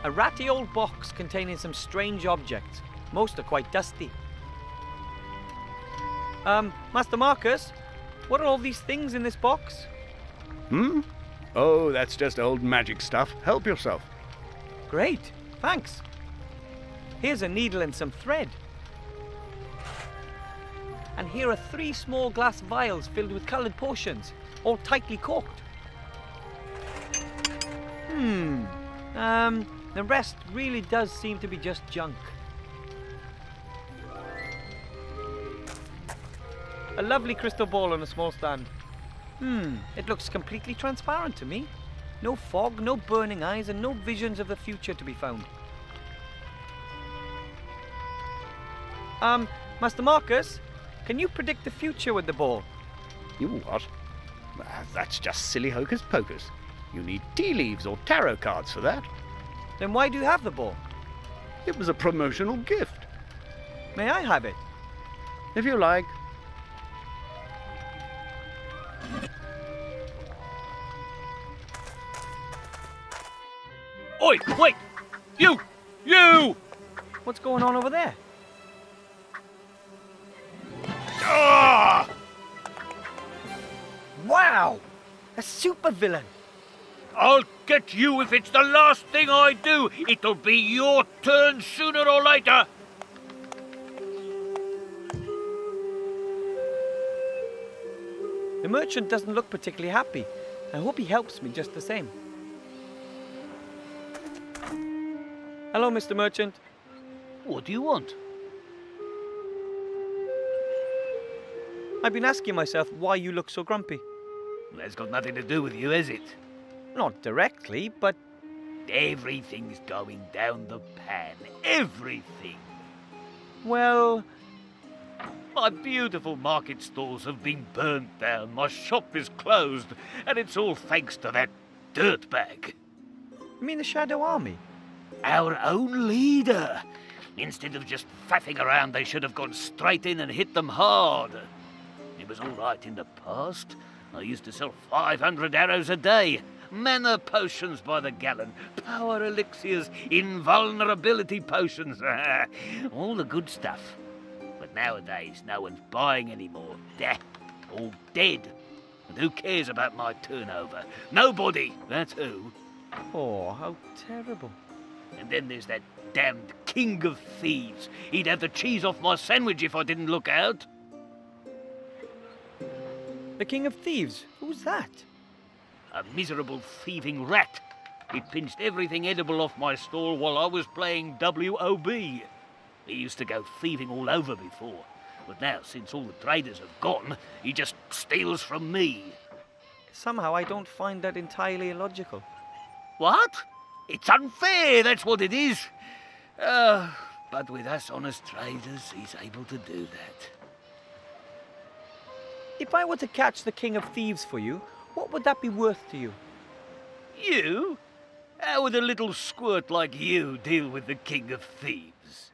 A ratty old box containing some strange objects. Most are quite dusty. Master Marcus, what are all these things in this box? Oh, that's just old magic stuff. Help yourself. Great, thanks. Here's a needle and some thread. And here are 3 small glass vials filled with coloured potions, all tightly corked. The rest really does seem to be just junk. A lovely crystal ball on a small stand. It looks completely transparent to me. No fog, no burning eyes, and no visions of the future to be found. Master Marcus, can you predict the future with the ball? You what? That's just silly hocus pocus. You need tea leaves or tarot cards for that. Then why do you have the ball? It was a promotional gift. May I have it? If you like. Oi, wait! You! What's going on over there? Ah! Wow! A supervillain! I'll get you if it's the last thing I do. It'll be your turn sooner or later. The merchant doesn't look particularly happy. I hope he helps me just the same. Hello, Mr. Merchant. What do you want? I've been asking myself why you look so grumpy. That's got nothing to do with you, has it? Not directly, but Everything's going down the pan. Everything. well, My beautiful market stalls have been burnt down. My shop is closed. And it's all thanks to that dirtbag. you mean the Shadow Army? Our own leader. Instead of just faffing around, they should have gone straight in and hit them hard. It was all right in the past. I used to sell 500 arrows a day. Mana potions by the gallon. Power elixirs. Invulnerability potions. All the good stuff. But nowadays, no one's buying anymore. All dead. And who cares about my turnover? Nobody, that's who. Oh, how terrible. And then there's that damned king of thieves. He'd have the cheese off my sandwich if I didn't look out. The King of Thieves? Who's that? A miserable thieving rat. He pinched everything edible off my stall while I was playing WOB. He used to go thieving all over before. But now, since all the traders have gone, he just steals from me. Somehow I don't find that entirely illogical. What? It's unfair, that's what it is. But with us honest traders, he's able to do that. If I were to catch the King of Thieves for you, what would that be worth to you? You? How would a little squirt like you deal with the king of thieves?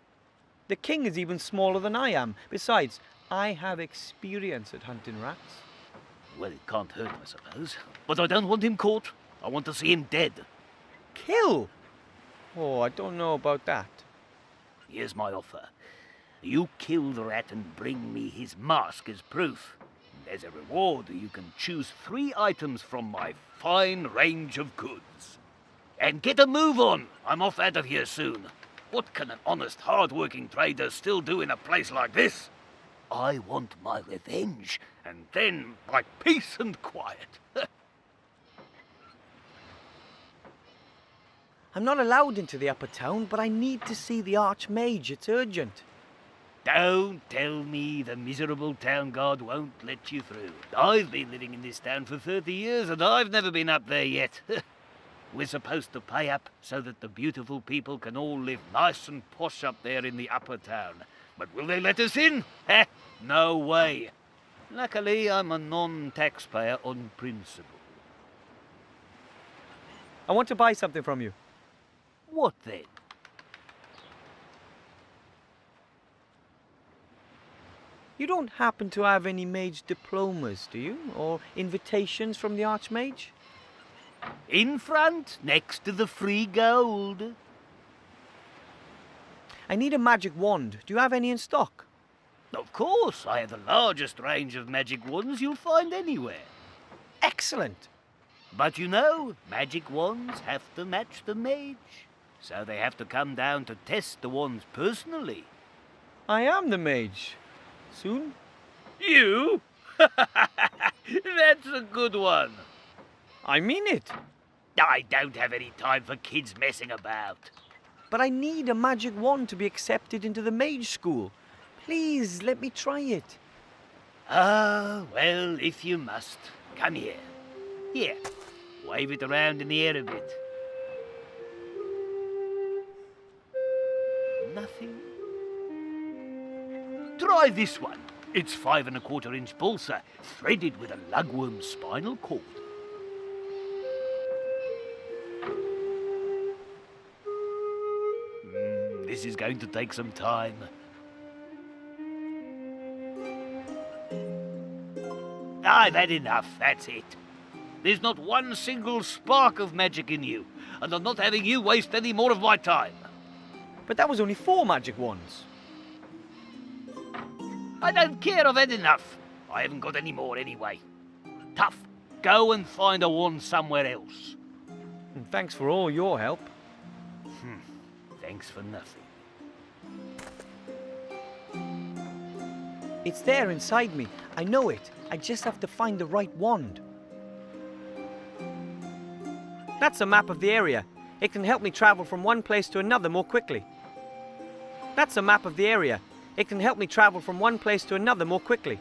The king is even smaller than I am. Besides, I have experience at hunting rats. Well, it can't hurt, I suppose. But I don't want him caught. I want to see him dead. Kill? Oh, I don't know about that. Here's my offer. You kill the rat and bring me his mask as proof. As a reward, you can choose 3 items from my fine range of goods. And get a move on. I'm off out of here soon. What can an honest, hard-working trader still do in a place like this? I want my revenge, and then my peace and quiet. I'm not allowed into the upper town, but I need to see the Archmage. It's urgent. Don't tell me the miserable town guard won't let you through. I've been living in this town for 30 years and I've never been up there yet. We're supposed to pay up so that the beautiful people can all live nice and posh up there in the upper town. But will they let us in? No way. Luckily, I'm a non-taxpayer on principle. I want to buy something from you. What then? You don't happen to have any mage diplomas, do you? Or invitations from the Archmage? In front, next to the free gold. I need a magic wand. Do you have any in stock? Of course, I have the largest range of magic wands you'll find anywhere. Excellent. But you know, magic wands have to match the mage. So they have to come down to test the wands personally. I am the mage. Soon? You? That's a good one. I mean it. I don't have any time for kids messing about. But I need a magic wand to be accepted into the mage school. Please, let me try it. Ah, well, if you must. Come here. Here, wave it around in the air a bit. Nothing. Try this one. It's 5 1/4 inch balsa, threaded with a lugworm's spinal cord. This is going to take some time. I've had enough, that's it. There's not one single spark of magic in you, and I'm not having you waste any more of my time. But that was only 4 magic wands. I don't care, I've had enough. I haven't got any more anyway. Tough. Go and find a wand somewhere else. And thanks for all your help. Thanks for nothing. It's there inside me. I know it. I just have to find the right wand. That's a map of the area. It can help me travel from one place to another more quickly. That's a map of the area. It can help me travel from one place to another more quickly.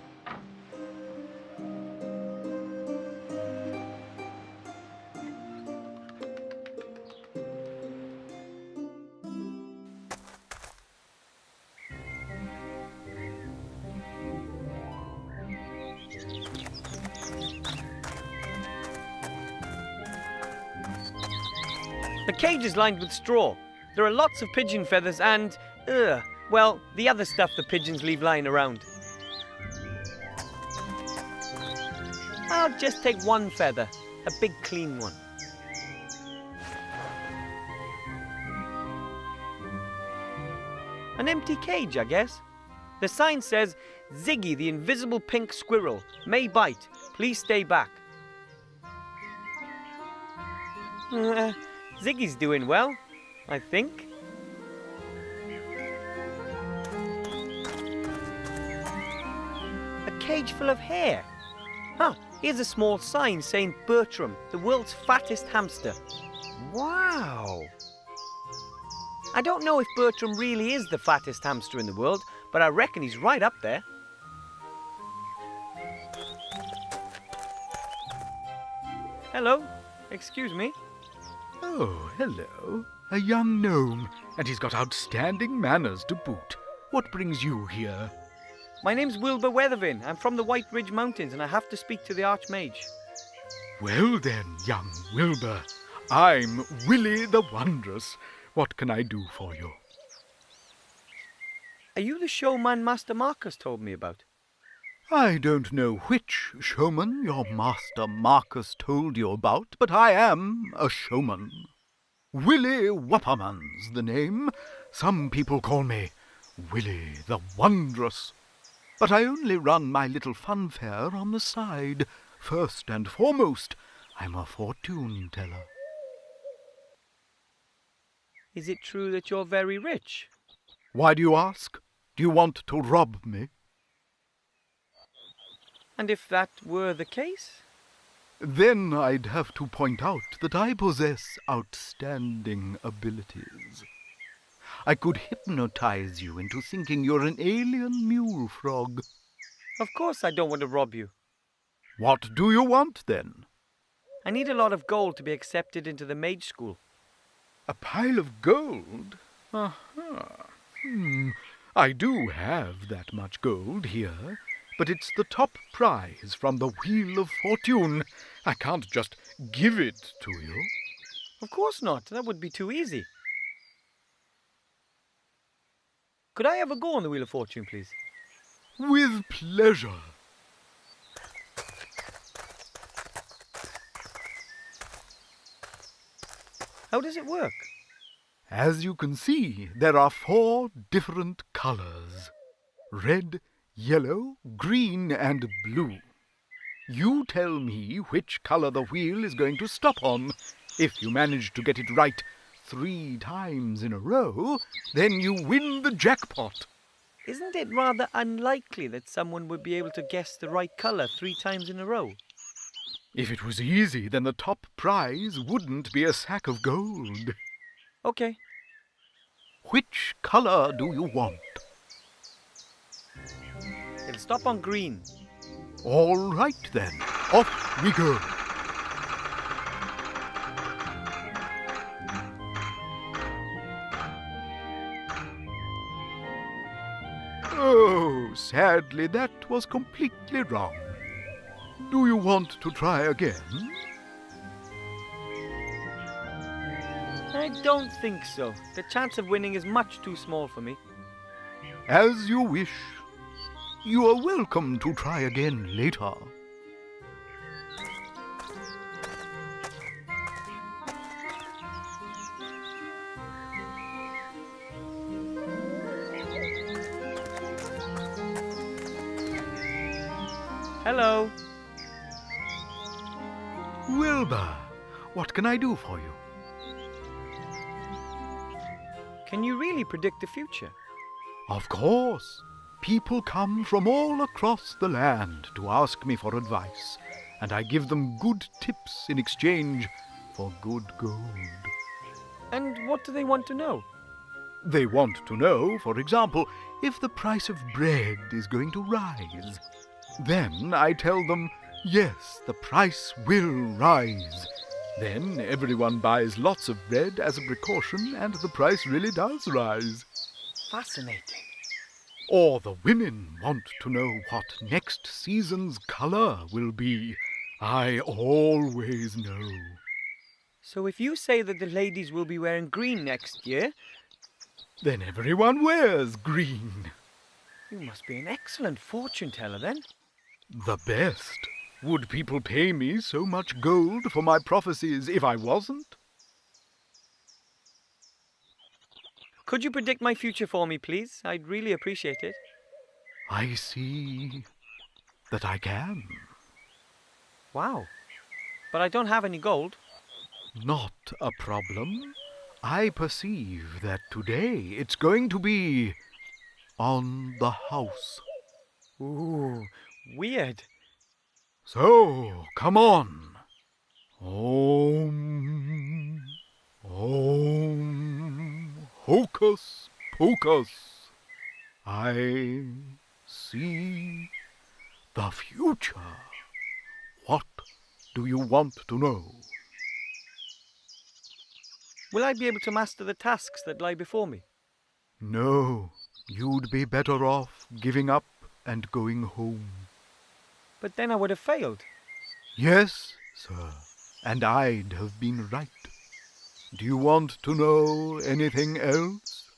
The cage is lined with straw. There are lots of pigeon feathers and, well, the other stuff the pigeons leave lying around. I'll just take one feather, a big clean one. An empty cage, I guess. The sign says, Ziggy the invisible pink squirrel may bite. Please stay back. Ziggy's doing well, I think. A cage full of hair. Here's a small sign saying Bertram, the world's fattest hamster. Wow. I don't know if Bertram really is the fattest hamster in the world, but I reckon he's right up there. Hello, excuse me. Oh, hello. A young gnome, and he's got outstanding manners to boot. What brings you here? My name's Wilbur Weathervin. I'm from the White Ridge Mountains, and I have to speak to the Archmage. Well then, young Wilbur, I'm Willie the Wondrous. What can I do for you? Are you the showman Master Marcus told me about? I don't know which showman your master Marcus told you about, but I am a showman. Willie Whopperman's the name. Some people call me Willie the Wondrous. But I only run my little funfair on the side. First and foremost, I'm a fortune teller. Is it true that you're very rich? Why do you ask? Do you want to rob me? And if that were the case? Then I'd have to point out that I possess outstanding abilities. I could hypnotize you into thinking you're an alien mule frog. Of course I don't want to rob you. What do you want, then? I need a lot of gold to be accepted into the mage school. A pile of gold? Aha. I do have that much gold here, but it's the top prize from the Wheel of Fortune. I can't just give it to you. Of course not. That would be too easy. Could I have a go on the Wheel of Fortune, please? With pleasure. How does it work? As you can see, there are 4 different colors: red, yellow, green, and blue. You tell me which color the wheel is going to stop on. If you manage to get it right 3 times in a row, then you win the jackpot. Isn't it rather unlikely that someone would be able to guess the right colour 3 times in a row? If it was easy, then the top prize wouldn't be a sack of gold. Okay. Which color do you want? It'll stop on green. All right then, off we go. Oh, sadly, that was completely wrong. Do you want to try again? I don't think so. The chance of winning is much too small for me. As you wish. You are welcome to try again later. Hello. Wilbur, what can I do for you? Can you really predict the future? Of course. People come from all across the land to ask me for advice, and I give them good tips in exchange for good gold. And what do they want to know? They want to know, for example, if the price of bread is going to rise. Then I tell them, yes, the price will rise. Then everyone buys lots of bread as a precaution, and the price really does rise. Fascinating. Or the women want to know what next season's colour will be. I always know. So if you say that the ladies will be wearing green next year, Then everyone wears green. you must be an excellent fortune teller then. The best. Would people pay me so much gold for my prophecies if I wasn't? Could you predict my future for me, please? I'd really appreciate it. I see that I can. Wow. But I don't have any gold. Not a problem. I perceive that today it's going to be on the house. Ooh, weird. So, come on. Om, Om, hocus pocus. I see the future. What do you want to know? Will I be able to master the tasks that lie before me? No, you'd be better off giving up and going home. But then I would have failed. Yes, sir, and I'd have been right. Do you want to know anything else?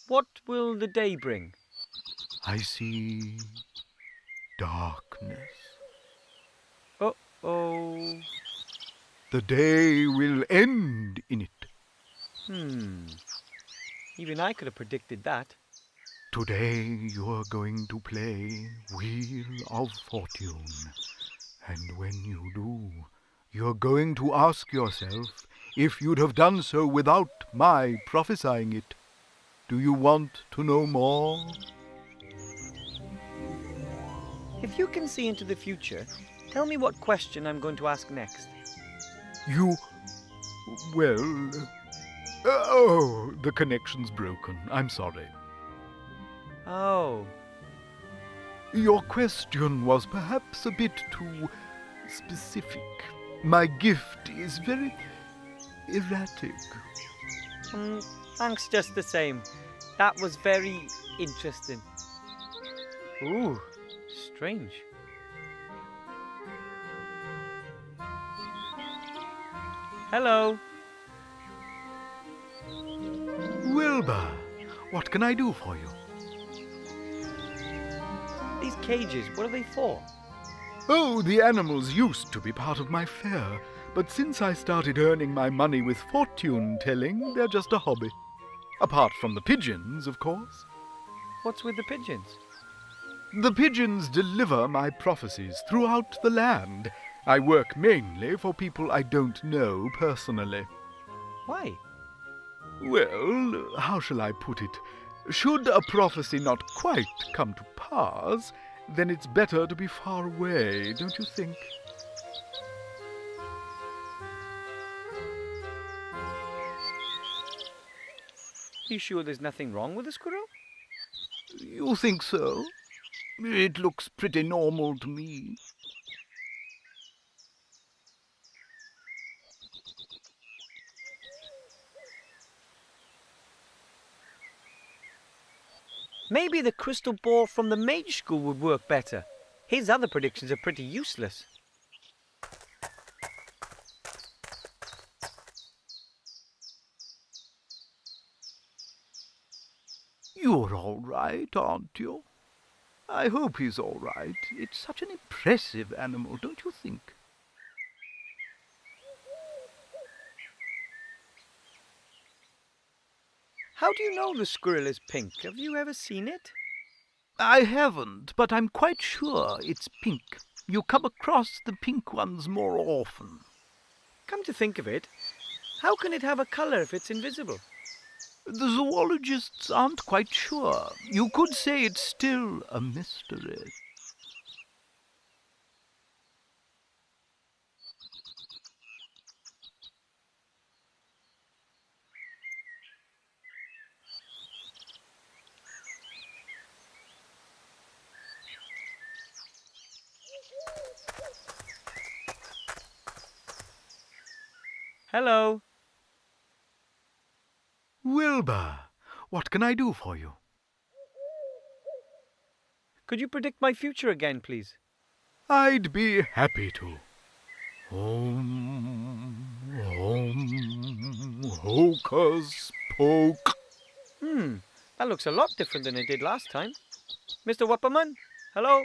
What will the day bring? I see darkness. Uh-oh. The day will end in it. Even I could have predicted that. Today you're going to play Wheel of Fortune. And when you do, you're going to ask yourself if you'd have done so without my prophesying it. Do you want to know more? If you can see into the future, tell me what question I'm going to ask next. Well... Oh, the connection's broken. I'm sorry. Oh. Your question was perhaps a bit too specific. My gift is very erratic. Thanks just the same. That was very interesting. Ooh, strange. Hello. Wilbur, what can I do for you? These cages, what are they for? Oh, the animals used to be part of my fair, but since I started earning my money with fortune-telling, they're just a hobby. Apart from the pigeons, of course. What's with the pigeons? The pigeons deliver my prophecies throughout the land. I work mainly for people I don't know personally. Why? Well, how shall I put it? Should a prophecy not quite come to pass, then it's better to be far away, don't you think? You sure there's nothing wrong with the squirrel? You think so? It looks pretty normal to me. Maybe the crystal ball from the mage school would work better. His other predictions are pretty useless. You're all right, aren't you? I hope he's all right. It's such an impressive animal, don't you think? How do you know the squirrel is pink? Have you ever seen it? I haven't, but I'm quite sure it's pink. You come across the pink ones more often. Come to think of it, how can it have a colour if it's invisible? The zoologists aren't quite sure. You could say it's still a mystery. Hello. Wilbur, what can I do for you? Could you predict my future again, please? I'd be happy to. Hocus poke. That looks a lot different than it did last time. Mr. Wupperman, hello?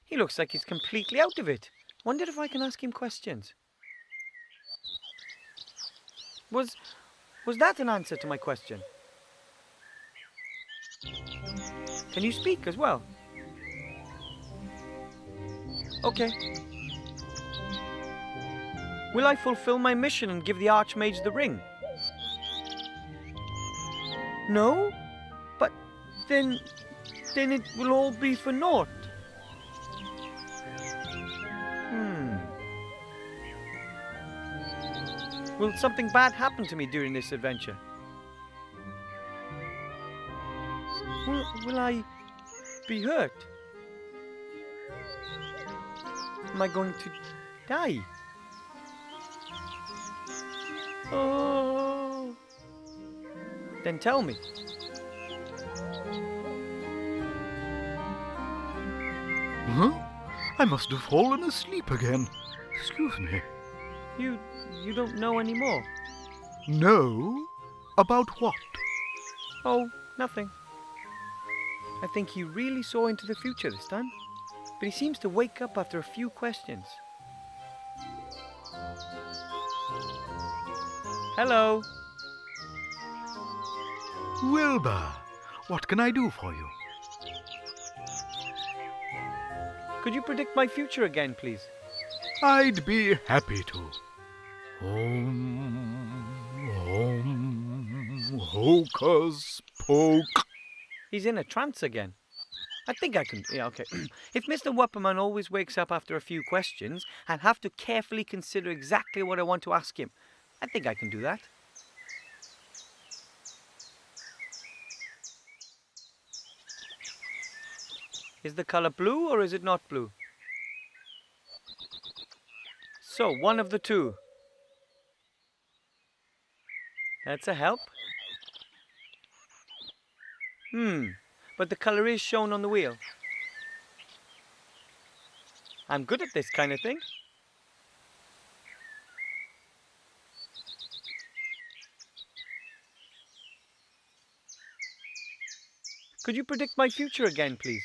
He looks like he's completely out of it. Wonder if I can ask him questions. Was that an answer to my question? Can you speak as well? Okay. Will I fulfill my mission and give the Archmage the ring? No? But then it will all be for naught. Will something bad happen to me during this adventure? Will I be hurt? Am I going to die? Oh. Then tell me. Huh? I must have fallen asleep again. Excuse me. You don't know anymore? No? About what? Oh, nothing. I think he really saw into the future this time. But he seems to wake up after a few questions. Hello. Wilbur, what can I do for you? Could you predict my future again, please? I'd be happy to. Hocus poke. He's in a trance again. I think I can... Yeah, okay. If Mr. Wupperman always wakes up after a few questions and have to carefully consider exactly what I want to ask him, I think I can do that. Is the colour blue or is it not blue? So, one of the two. That's a help. But the colour is shown on the wheel. I'm good at this kind of thing. Could you predict my future again, please?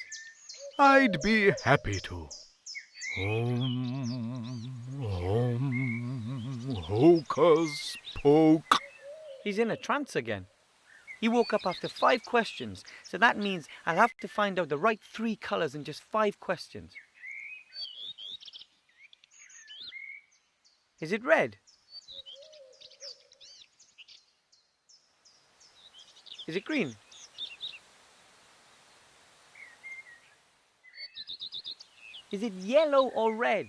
I'd be happy to. Hocus poke. He's in a trance again. He woke up after 5 questions, so that means I'll have to find out the right 3 colours in just 5 questions. Is it red? Is it green? Is it yellow or red?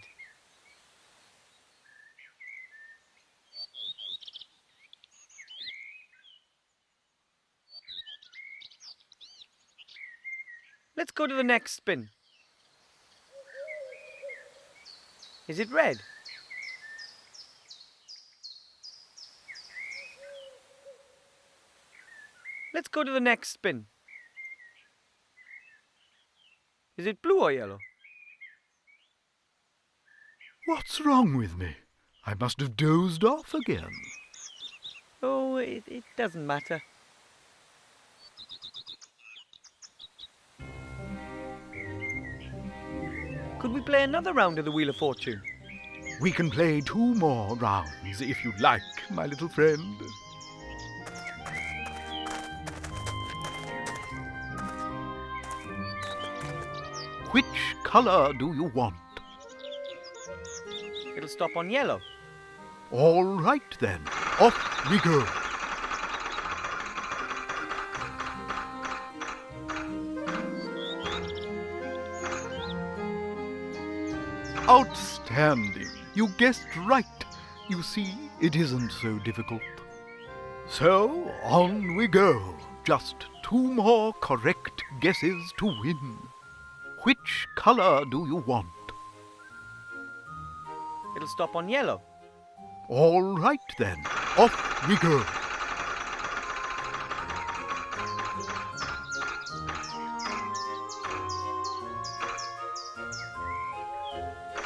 Let's go to the next spin. Is it red? Let's go to the next spin. Is it blue or yellow? What's wrong with me? I must have dozed off again. Oh, it doesn't matter. Could we play another round of the Wheel of Fortune? We can play 2 more rounds if you like, my little friend. Which colour do you want? It'll stop on yellow. All right then, off we go. Outstanding! You guessed right. You see, it isn't so difficult. So, on we go. Just 2 more correct guesses to win. Which colour do you want? It'll stop on yellow. All right then, off we go.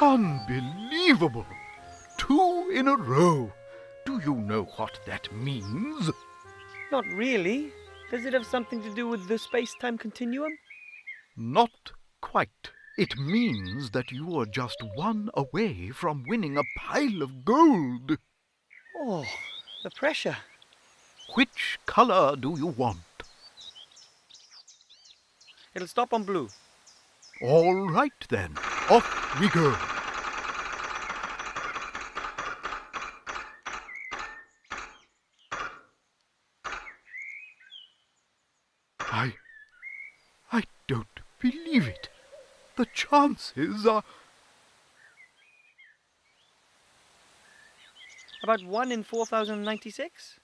Unbelievable! 2 in a row. Do you know what that means? Not really. Does it have something to do with the space-time continuum? Not quite. It means that you are just 1 away from winning a pile of gold. Oh, the pressure. Which colour do you want? It'll stop on blue. All right then, off we go. I don't believe it. The chances are... About 1 in 4,096?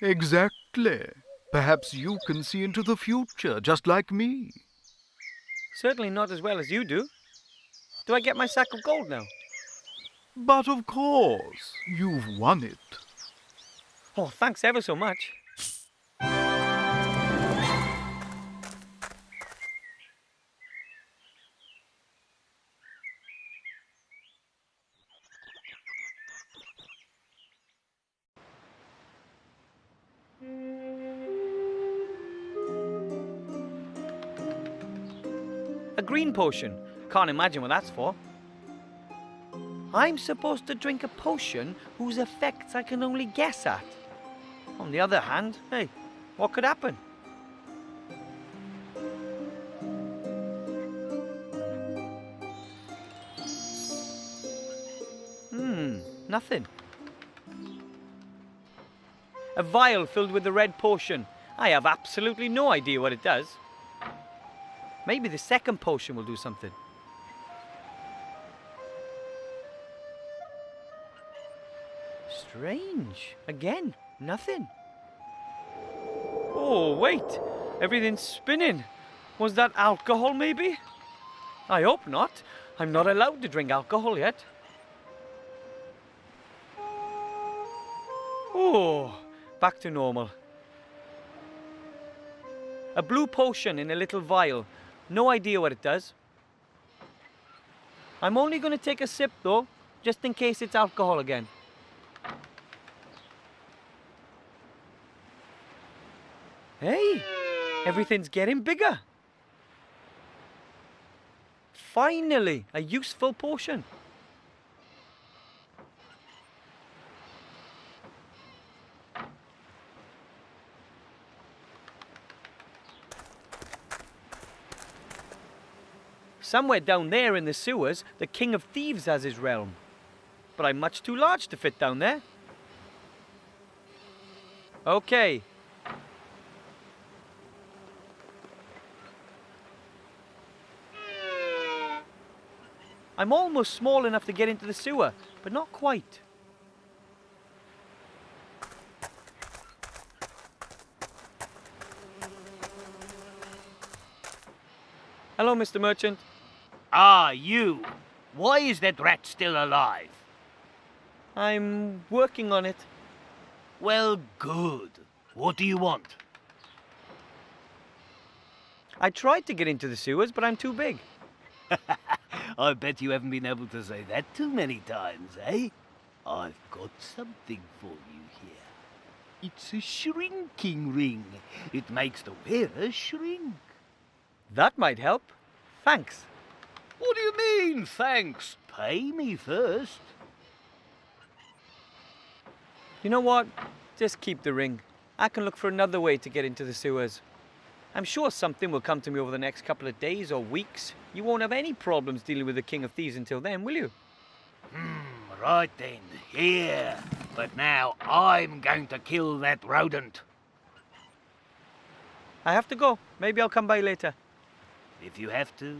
Exactly. Perhaps you can see into the future, just like me. Certainly not as well as you do. Do I get my sack of gold now? But of course, you've won it. Oh, thanks ever so much. A green potion. Can't imagine what that's for. I'm supposed to drink a potion whose effects I can only guess at. On the other hand, hey, what could happen? Nothing. A vial filled with the red potion. I have absolutely no idea what it does. Maybe the second potion will do something. Strange. Again, nothing. Oh, wait. Everything's spinning. Was that alcohol, maybe? I hope not. I'm not allowed to drink alcohol yet. Oh, back to normal. A blue potion in a little vial. No idea what it does. I'm only going to take a sip, though, just in case it's alcohol again. Hey, everything's getting bigger. Finally, a useful potion. Somewhere down there in the sewers, the King of Thieves has his realm. But I'm much too large to fit down there. Okay. I'm almost small enough to get into the sewer, but not quite. Hello, Mr. Merchant. Ah, you. Why is that rat still alive? I'm working on it. Well, good. What do you want? I tried to get into the sewers, but I'm too big. I bet you haven't been able to say that too many times, eh? I've got something for you here. It's a shrinking ring. It makes the wearer shrink. That might help. Thanks. What do you mean, thanks? Pay me first. You know what? Just keep the ring. I can look for another way to get into the sewers. I'm sure something will come to me over the next couple of days or weeks. You won't have any problems dealing with the King of Thieves until then, will you? Right then, here. But now I'm going to kill that rodent. I have to go. Maybe I'll come by later. If you have to.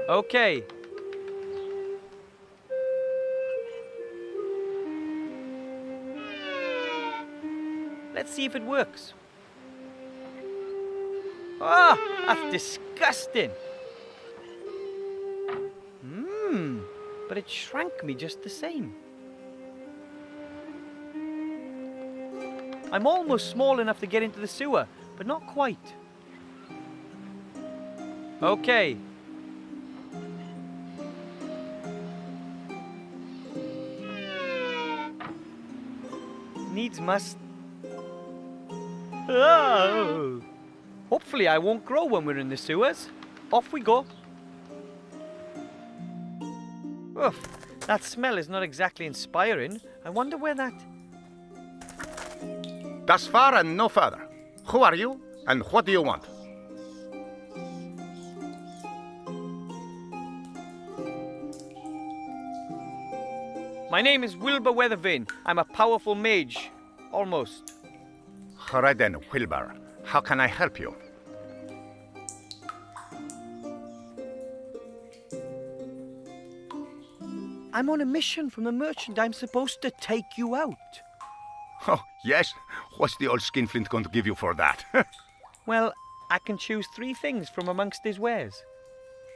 Okay. Let's see if it works. Ah, that's disgusting. But it shrank me just the same. I'm almost small enough to get into the sewer, but not quite. Okay. Needs must. Oh. Hopefully I won't grow when we're in the sewers. Off we go. Oof, that smell is not exactly inspiring. I wonder where that... Thus far and no further. Who are you, and what do you want? My name is Wilbur Weathervane. I'm a powerful mage. Almost. All right then, Wilbur. How can I help you? I'm on a mission from the merchant. I'm supposed to take you out. Oh, yes? What's the old skinflint going to give you for that? Well, I can choose 3 things from amongst his wares.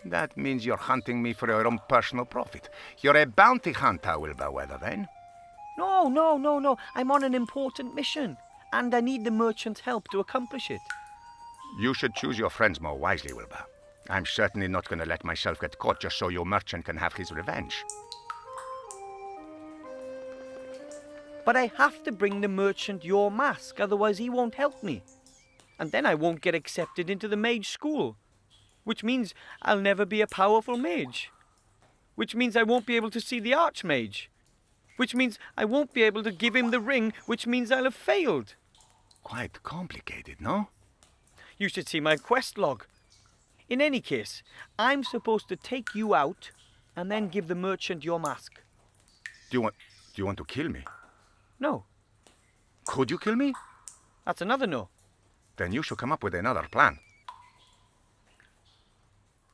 That means you're hunting me for your own personal profit. You're a bounty hunter, Wilbur Weathervane. No. I'm on an important mission, and I need the merchant's help to accomplish it. You should choose your friends more wisely, Wilbur. I'm certainly not going to let myself get caught just so your merchant can have his revenge. But I have to bring the merchant your mask, otherwise he won't help me. And then I won't get accepted into the mage school. Which means I'll never be a powerful mage. Which means I won't be able to see the archmage. Which means I won't be able to give him the ring, which means I'll have failed. Quite complicated, no? You should see my quest log. In any case, I'm supposed to take you out and then give the merchant your mask. Do you want to kill me? No. Could you kill me? That's another no. Then you should come up with another plan.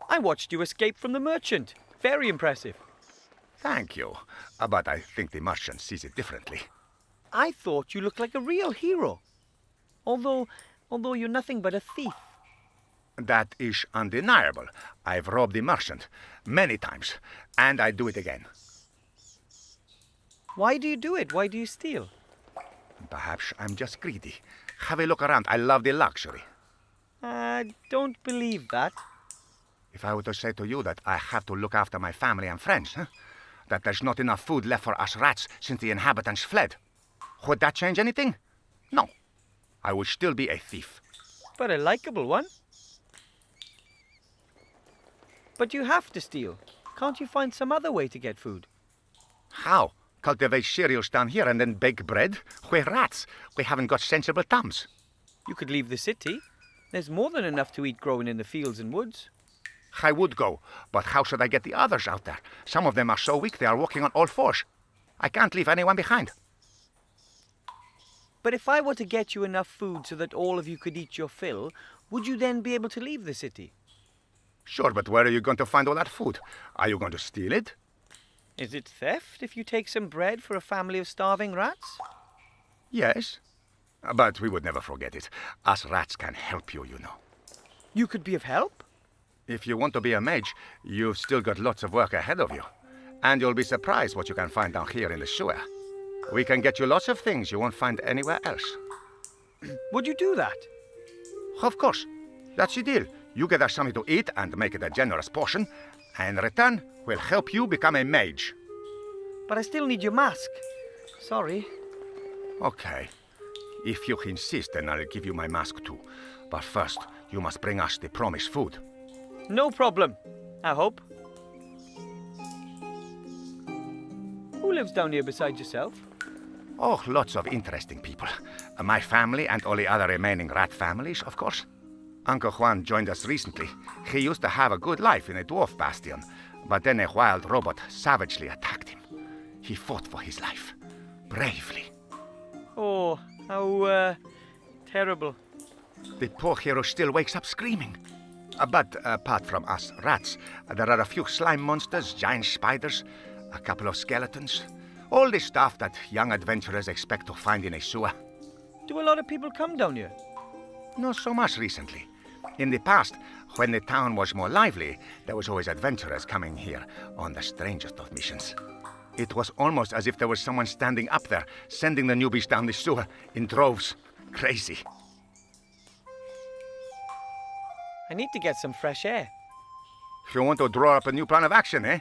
I watched you escape from the merchant. Very impressive. Thank you. But I think the merchant sees it differently. I thought you looked like a real hero. Although you're nothing but a thief. That is undeniable. I've robbed the merchant many times, and I do it again. Why do you do it? Why do you steal? Perhaps I'm just greedy. Have a look around. I love the luxury. I don't believe that. If I were to say to you that I have to look after my family and friends, that there's not enough food left for us rats since the inhabitants fled, would that change anything? No. I would still be a thief. But a likable one. But you have to steal. Can't you find some other way to get food? How? cultivate cereals down here and then bake bread? We're rats. We haven't got sensible thumbs. You could leave the city. There's more than enough to eat growing in the fields and woods. I would go, but how should I get the others out there? Some of them are so weak they are walking on all fours. I can't leave anyone behind. But if I were to get you enough food so that all of you could eat your fill, would you then be able to leave the city? Sure, but where are you going to find all that food? Are you going to steal it? Is it theft if you take some bread for a family of starving rats? Yes. But we would never forget it. Us rats can help you, you know. You could be of help? If you want to be a mage, you've still got lots of work ahead of you. And you'll be surprised what you can find down here in the sewer. We can get you lots of things you won't find anywhere else. Would you do that? Of course. That's the deal. You get us something to eat and make it a generous portion. And in return, we'll help you become a mage. But I still need your mask. Sorry. Okay. If you insist, then I'll give you my mask too. But first, you must bring us the promised food. No problem, I hope. Who lives down here besides yourself? Oh, lots of interesting people. My family and all the other remaining rat families, of course. Uncle Juan joined us recently. He used to have a good life in a dwarf bastion, but then a wild robot savagely attacked him. He fought for his life. Bravely. Oh, how, terrible. The poor hero still wakes up screaming. But apart from us rats, there are a few slime monsters, giant spiders, a couple of skeletons. All the stuff that young adventurers expect to find in a sewer. Do a lot of people come down here? Not so much recently. In the past, when the town was more lively, there was always adventurers coming here on the strangest of missions. It was almost as if there was someone standing up there, sending the newbies down the sewer in droves. Crazy. I need to get some fresh air. You want to draw up a new plan of action, eh?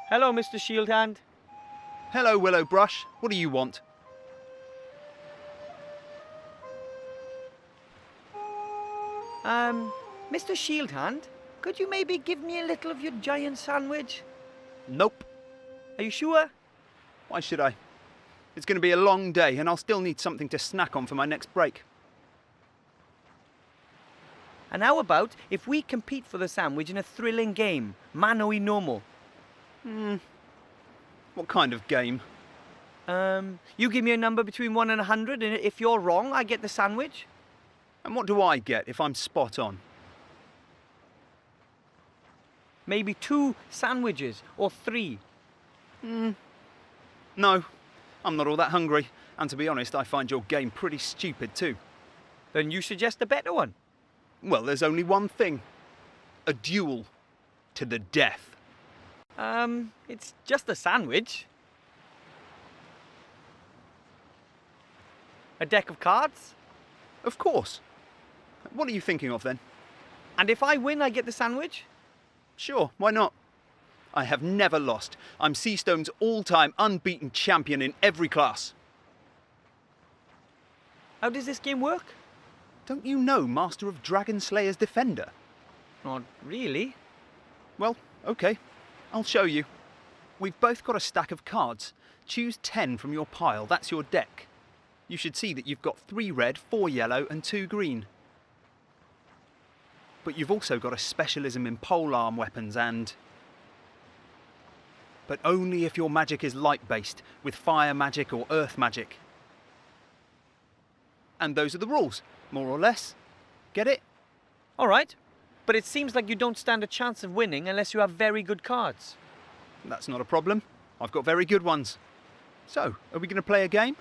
Hello, Mr. Shieldhand. Hello, Willowbrush. What do you want? Mr. Shieldhand, could you maybe give me a little of your giant sandwich? Nope. Are you sure? Why should I? It's going to be a long day and I'll still need something to snack on for my next break. And how about if we compete for the sandwich in a thrilling game, mano y normal? What kind of game? You give me a number between 1 and 100, and if you're wrong, I get the sandwich. And what do I get if I'm spot on? Maybe 2 sandwiches, or 3. No, I'm not all that hungry. And to be honest, I find your game pretty stupid too. Then you suggest a better one. Well, there's only one thing. A duel. To the death. It's just a sandwich. A deck of cards? Of course. What are you thinking of then? And if I win, I get the sandwich? Sure, why not? I have never lost. I'm Seastone's all-time unbeaten champion in every class. How does this game work? Don't you know Master of Dragon Slayer's Defender? Not really. Well, okay. I'll show you. We've both got a stack of cards. Choose 10 from your pile. That's your deck. You should see that you've got 3 red, 4 yellow and 2 green. But you've also got a specialism in polearm weapons and... But only if your magic is light-based, with fire magic or earth magic. And those are the rules, more or less. Get it? All right. But it seems like you don't stand a chance of winning unless you have very good cards. That's not a problem. I've got very good ones. So, are we going to play a game?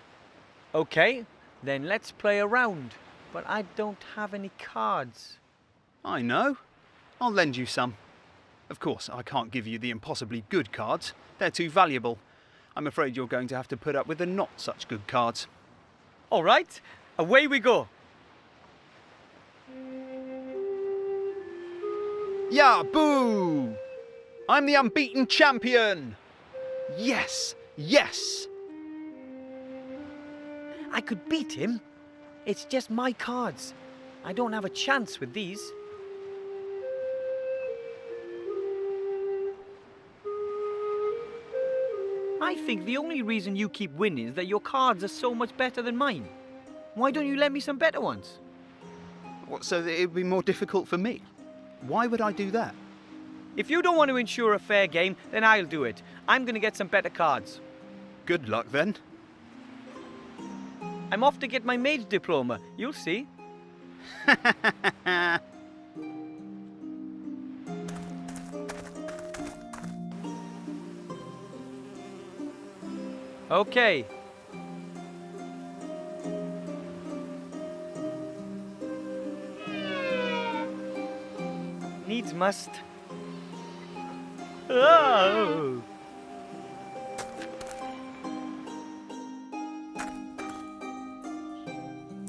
Okay, then let's play a round. But I don't have any cards. I know. I'll lend you some. Of course, I can't give you the impossibly good cards. They're too valuable. I'm afraid you're going to have to put up with the not such good cards. All right, away we go. Yeah, boo! I'm the unbeaten champion! Yes, yes! I could beat him. It's just my cards. I don't have a chance with these. I think the only reason you keep winning is that your cards are so much better than mine. Why don't you lend me some better ones? What, so that it would be more difficult for me? Why would I do that? If you don't want to ensure a fair game, then I'll do it. I'm going to get some better cards. Good luck then. I'm off to get my mage diploma. You'll see. Okay. Needs must. Oh.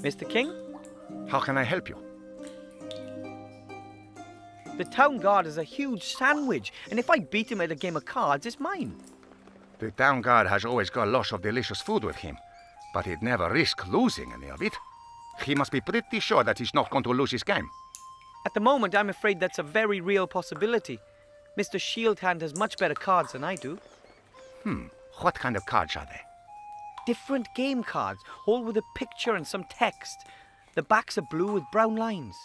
Mr. King, How can I help you? the town guard is a huge sandwich, and if I beat him at a game of cards, it's mine. The town guard has always got lots of delicious food with him, but he'd never risk losing any of it. He must be pretty sure that he's not going to lose his game. At the moment, I'm afraid that's a very real possibility. Mr. Shieldhand has much better cards than I do. What kind of cards are they? Different game cards, all with a picture and some text. The backs are blue with brown lines.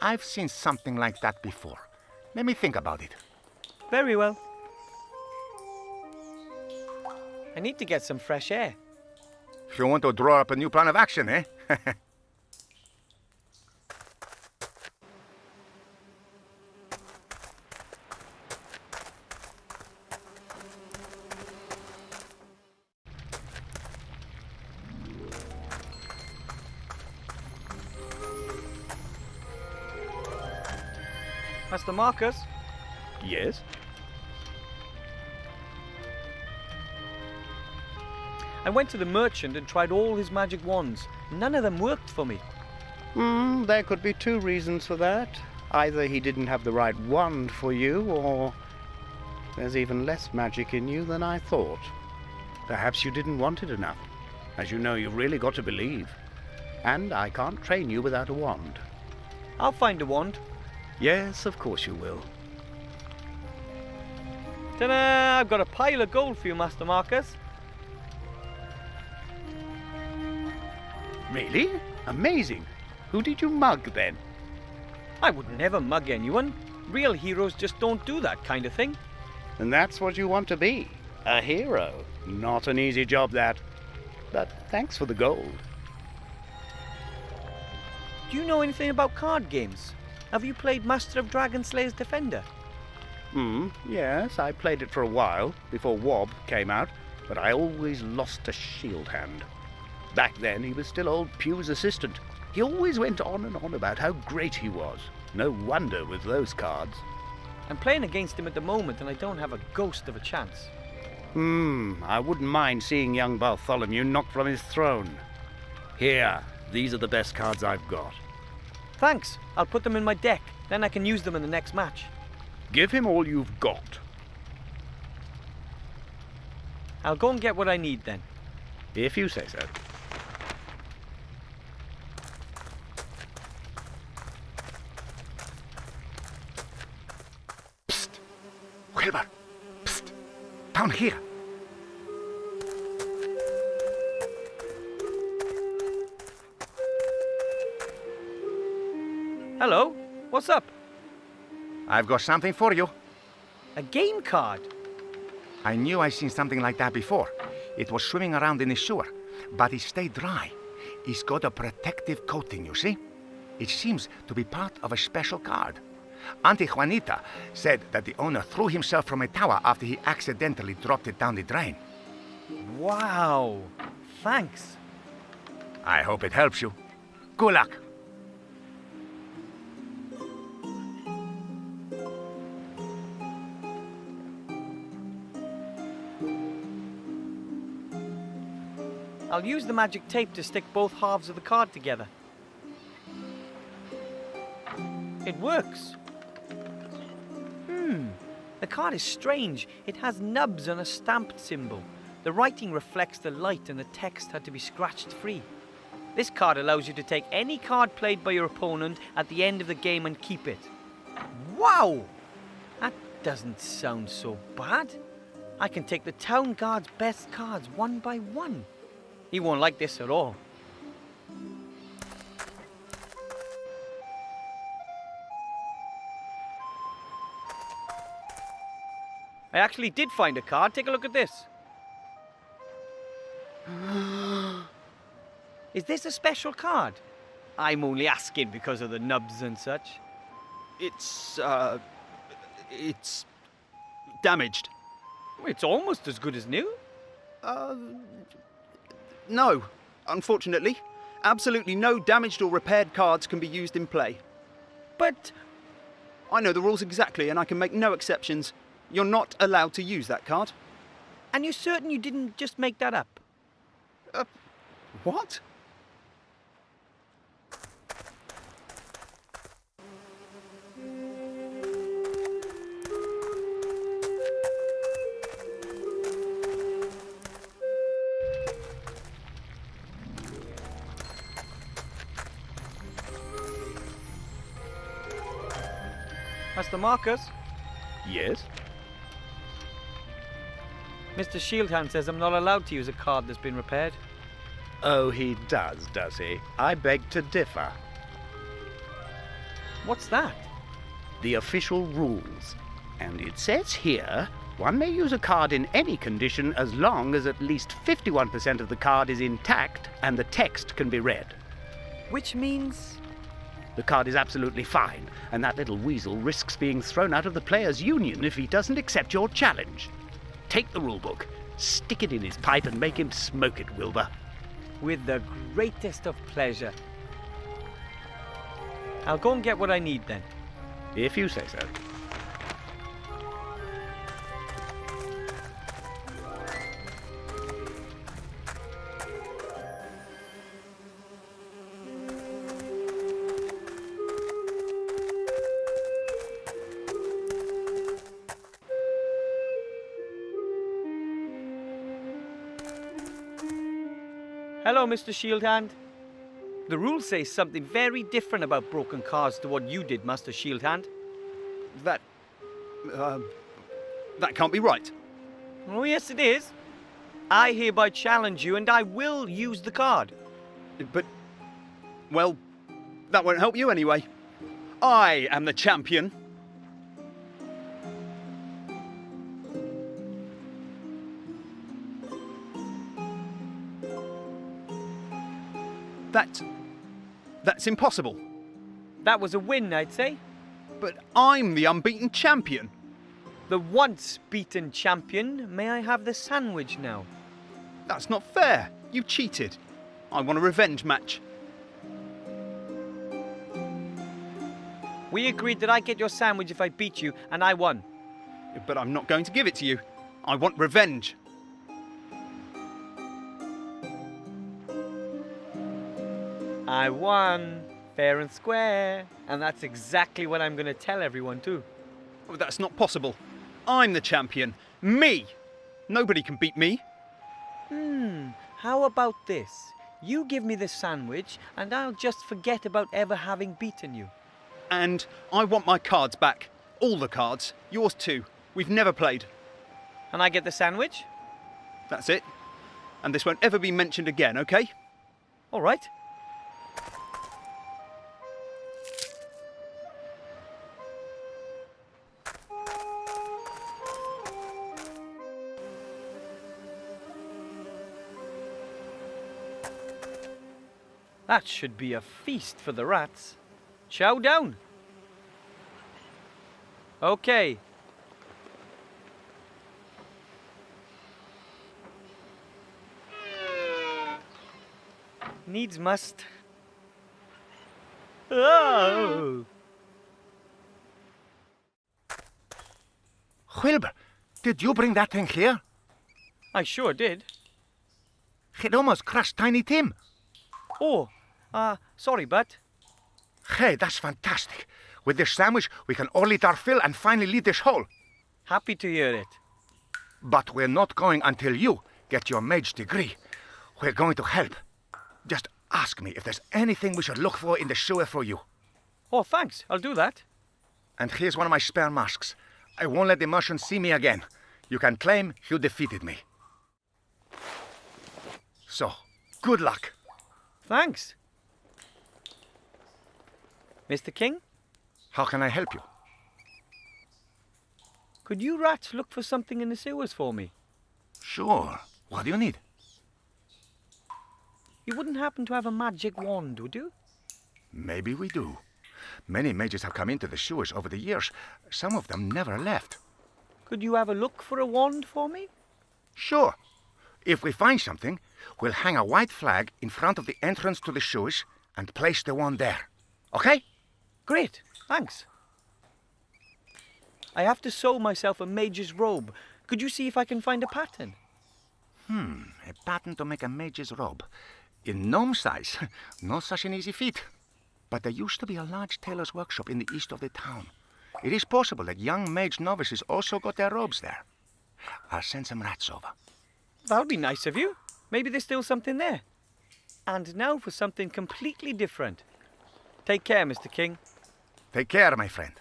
I've seen something like that before. Let me think about it. Very well. I need to get some fresh air. If you want to draw up a new plan of action, eh? Master Marcus, Yes? I went to the merchant and tried all his magic wands. None of them worked for me. There could be two reasons for that. Either he didn't have the right wand for you, or there's even less magic in you than I thought. Perhaps you didn't want it enough. As you know, you've really got to believe. And I can't train you without a wand. I'll find a wand. Yes, of course you will. Ta-da! I've got a pile of gold for you, Master Marcus. Really? Amazing. Who did you mug, then? I would never mug anyone. Real heroes just don't do that kind of thing. And that's what you want to be. A hero. Not an easy job, that. But thanks for the gold. Do you know anything about card games? Have you played Master of Dragon Slayer's Defender? Yes, I played it for a while, before Wob came out, but I always lost to Shieldhand. Back then, he was still old Pew's assistant. He always went on and on about how great he was. No wonder with those cards. I'm playing against him at the moment and I don't have a ghost of a chance. I wouldn't mind seeing young Bartholomew knocked from his throne. Here, these are the best cards I've got. Thanks. I'll put them in my deck. Then I can use them in the next match. Give him all you've got. I'll go and get what I need then. If you say so. Wilbur! Psst! Down here! Hello? What's up? I've got something for you. A game card? I knew I'd seen something like that before. It was swimming around in the sewer, but it stayed dry. It's got a protective coating, you see? It seems to be part of a special card. Auntie Juanita said that the owner threw himself from a tower after he accidentally dropped it down the drain. Wow. Thanks. I hope it helps you. Good luck. I'll use the magic tape to stick both halves of the card together. It works. The card is strange. It has nubs and a stamped symbol. The writing reflects the light and the text had to be scratched free. This card allows you to take any card played by your opponent at the end of the game and keep it. Wow! That doesn't sound so bad. I can take the town guard's best cards one by one. He won't like this at all. I actually did find a card. Take a look at this. Is this a special card? I'm only asking because of the nubs and such. It's damaged. It's almost as good as new. No, unfortunately. Absolutely no damaged or repaired cards can be used in play. But I know the rules exactly and I can make no exceptions. You're not allowed to use that card. and you're certain you didn't just make that up? What? Master Marcus? Yes? Mr. Shieldhand says I'm not allowed to use a card that's been repaired. Oh, he does he? I beg to differ. What's that? The official rules. And it says here, one may use a card in any condition as long as at least 51% of the card is intact and the text can be read. Which means... The card is absolutely fine, and that little weasel risks being thrown out of the players' union if he doesn't accept your challenge. Take the rulebook, stick it in his pipe and make him smoke it, Wilbur. with the greatest of pleasure. I'll go and get what I need then. If you say so. Hello, Mr. Shieldhand. The rules say something very different about broken cards to what you did, Master Shieldhand. That can't be right. Oh, yes, it is. I hereby challenge you, and I will use the card. But, well, that won't help you anyway. I am the champion. That's impossible. That was a win, I'd say. But I'm the unbeaten champion. The once beaten champion. May I have the sandwich now? That's not fair. You cheated. I want a revenge match. We agreed that I'd get your sandwich if I beat you, and I won. But I'm not going to give it to you. I want revenge. I won, fair and square. And that's exactly what I'm going to tell everyone too. Oh, that's not possible. I'm the champion. Me! Nobody can beat me. How about this? You give me the sandwich, and I'll just forget about ever having beaten you. And I want my cards back. All the cards. Yours too. We've never played. And I get the sandwich? That's it. And this won't ever be mentioned again, okay? All right. That should be a feast for the rats. Chow down. Okay. Needs must. Oh! Wilbur, did you bring that thing here? I sure did. It almost crushed Tiny Tim. Oh, sorry, Bud. Hey, that's fantastic. With this sandwich, we can all eat our fill and finally leave this hole. Happy to hear it. But we're not going until you get your mage degree, we're going to help. Just ask me if there's anything we should look for in the sewer for you. Oh, thanks. I'll do that. And here's one of my spare masks. I won't let the Martians see me again. You can claim you defeated me. So, good luck. Thanks. Mr. King, How can I help you? could you rats look for something in the sewers for me? Sure. What do you need? You wouldn't happen to have a magic wand, would you? Maybe we do. Many mages have come into the sewers over the years. Some of them never left. Could you have a look for a wand for me? Sure. If we find something, we'll hang a white flag in front of the entrance to the sewers and place the wand there. Okay? Great, thanks. I have to sew myself a mage's robe. Could you see if I can find a pattern? A pattern to make a mage's robe. In gnome size, not such an easy feat. But there used to be a large tailor's workshop in the east of the town. It is possible that young mage novices also got their robes there. I'll send some rats over. That'll be nice of you. Maybe there's still something there. And now for something completely different. Take care, Mr. King. Take care, my friend.